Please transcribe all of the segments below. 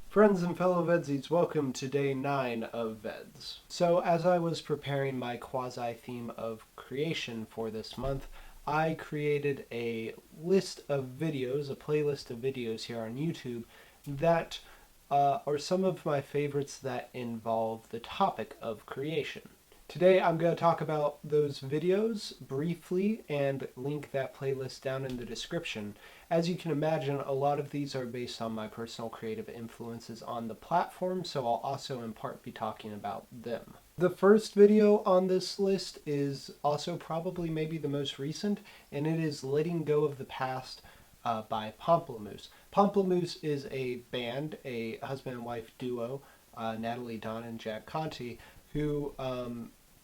Friends and fellow VEDSies, welcome to day 9 of VEDS. So as I was preparing my quasi-theme of creation for this month, I created a list of videos, a playlist of videos here on YouTube that are some of my favorites that involve the topic of creation. Today I'm going to talk about those videos briefly and link that playlist down in the description. As you can imagine, a lot of these are based on my personal creative influences on the platform, so I'll also in part be talking about them. The first video on this list is also probably maybe the most recent, and it is Letting Go of the Past by Pomplamoose. Pomplamoose is a band, a husband and wife duo, Nathalie, Don, and Jack Conti, who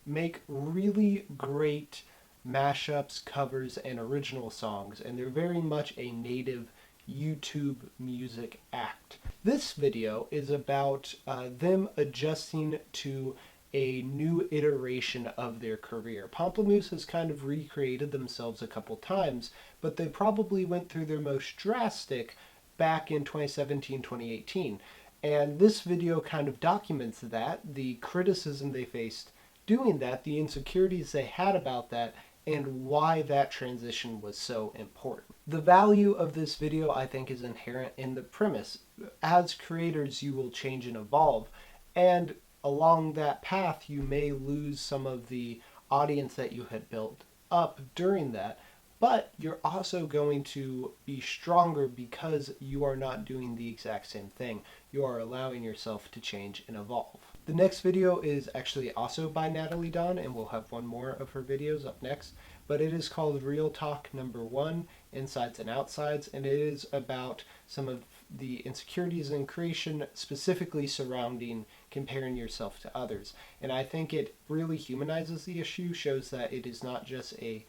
make really great mashups, covers, and original songs, and they're very much a native YouTube music act. This video is about them adjusting to a new iteration of their career. Pomplamoose has kind of recreated themselves a couple times, but they probably went through their most drastic back in 2017, 2018. And this video kind of documents that, the criticism they faced doing that, the insecurities they had about that, and why that transition was so important. The value of this video, I think, is inherent in the premise. As creators, you will change and evolve, and along that path, you may lose some of the audience that you had built up during that, but you're also going to be stronger because you are not doing the exact same thing. You are allowing yourself to change and evolve. The next video is actually also by Nathalie Don, and we'll have one more of her videos up next, but it is called Real Talk Number 1, Insides and Outsides, and it is about some of the insecurities in creation, specifically surrounding comparing yourself to others. And I think it really humanizes the issue, shows that it is not just a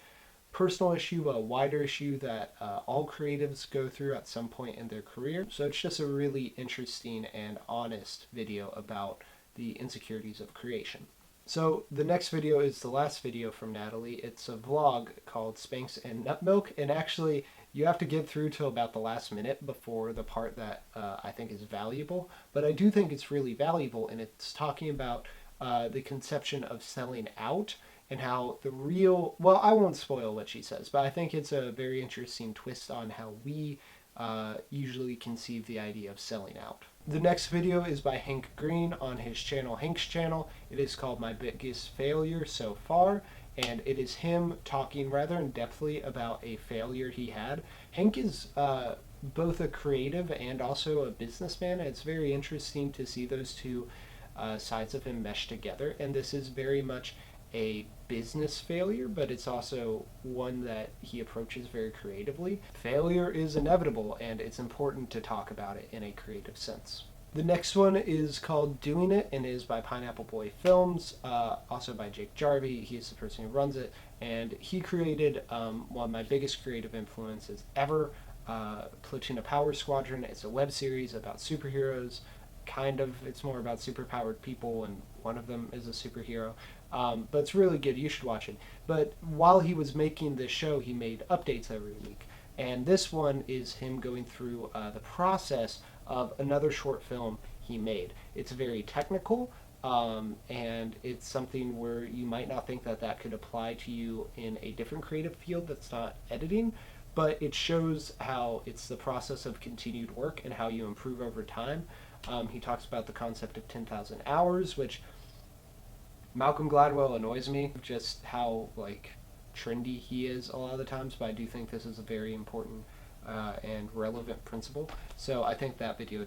personal issue, a wider issue that all creatives go through at some point in their career. So it's just a really interesting and honest video about the insecurities of creation. So the next video is the last video from Nathalie. It's a vlog called Spanx and Nut Milk, and actually you have to get through till about the last minute before the part that I think is valuable, but I do think it's really valuable, and it's talking about the conception of selling out and how the real, well, I won't spoil what she says, but I think it's a very interesting twist on how we usually conceive the idea of selling out. The next video is by Hank Green on his channel, Hank's channel. It is called My Biggest Failure So Far, and it is him talking rather in-depthly about a failure he had. Hank is both a creative and also a businessman, and it's very interesting to see those two sides of him mesh together, and this is very much a business failure, but it's also one that he approaches very creatively. Failure is inevitable, and it's important to talk about it in a creative sense. The next one is called Doing It, and is by Pineapple Boy Films, also by Jake Jarvie. He's the person who runs it, and he created one of my biggest creative influences ever, Platoon of Power Squadron. It's a web series about superheroes. Kind of, it's more about superpowered people, and one of them is a superhero. But it's really good. You should watch it. But while he was making this show, he made updates every week. And this one is him going through the process of another short film he made. It's very technical, and it's something where you might not think that that could apply to you in a different creative field that's not editing, but it shows how it's the process of continued work and how you improve over time. He talks about the concept of 10,000 hours, which Malcolm Gladwell annoys me, just how trendy he is a lot of the times, but I do think this is a very important and relevant principle. So I think that video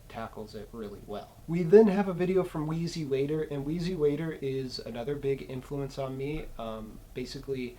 tackles it really well. We then have a video from Weezy Waiter, and Weezy Waiter is another big influence on me. Basically,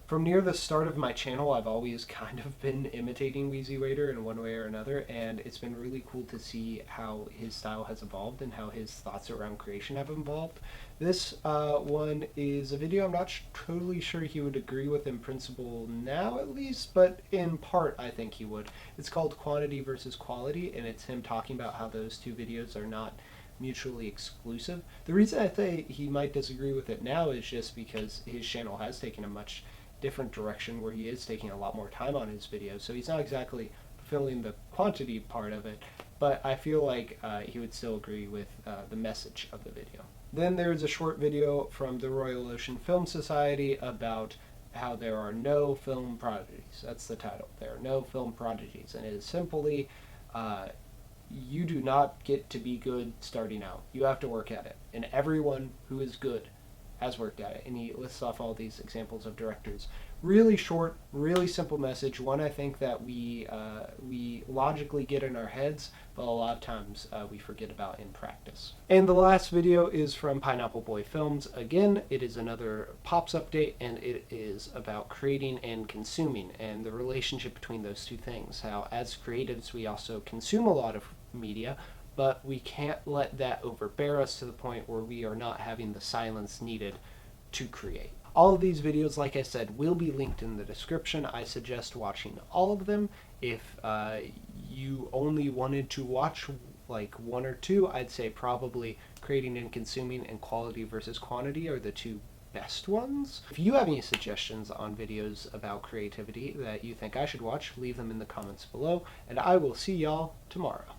from near the start of my channel, I've always kind of been imitating Weezy Waiter in one way or another, and it's been really cool to see how his style has evolved and how his thoughts around creation have evolved. This one is a video I'm not totally sure he would agree with in principle now, at least, but in part I think he would. It's called Quantity versus Quality, and it's him talking about how those two videos are not mutually exclusive. The reason I say he might disagree with it now is just because his channel has taken a much different direction where he is taking a lot more time on his videos, so he's not exactly filling the quantity part of it, but I feel like he would still agree with the message of the video. Then there's a short video from the Royal Ocean Film Society about how there are no film prodigies. That's the title. There are no film prodigies, and it is simply you do not get to be good starting out. You have to work at it, and everyone who is good has worked at it. And he lists off all these examples of directors. Really short, really simple message. One I think that we logically get in our heads, but a lot of times we forget about in practice. And the last video is from Pineapple Boy Films. Again, it is another Pops update, and it is about creating and consuming and the relationship between those two things. How as creatives we also consume a lot of media, but we can't let that overbear us to the point where we are not having the silence needed to create. All of these videos, like I said, will be linked in the description. I suggest watching all of them. If you only wanted to watch like one or two, I'd say probably creating and consuming and quality versus quantity are the two best ones. If you have any suggestions on videos about creativity that you think I should watch, leave them in the comments below, and I will see y'all tomorrow.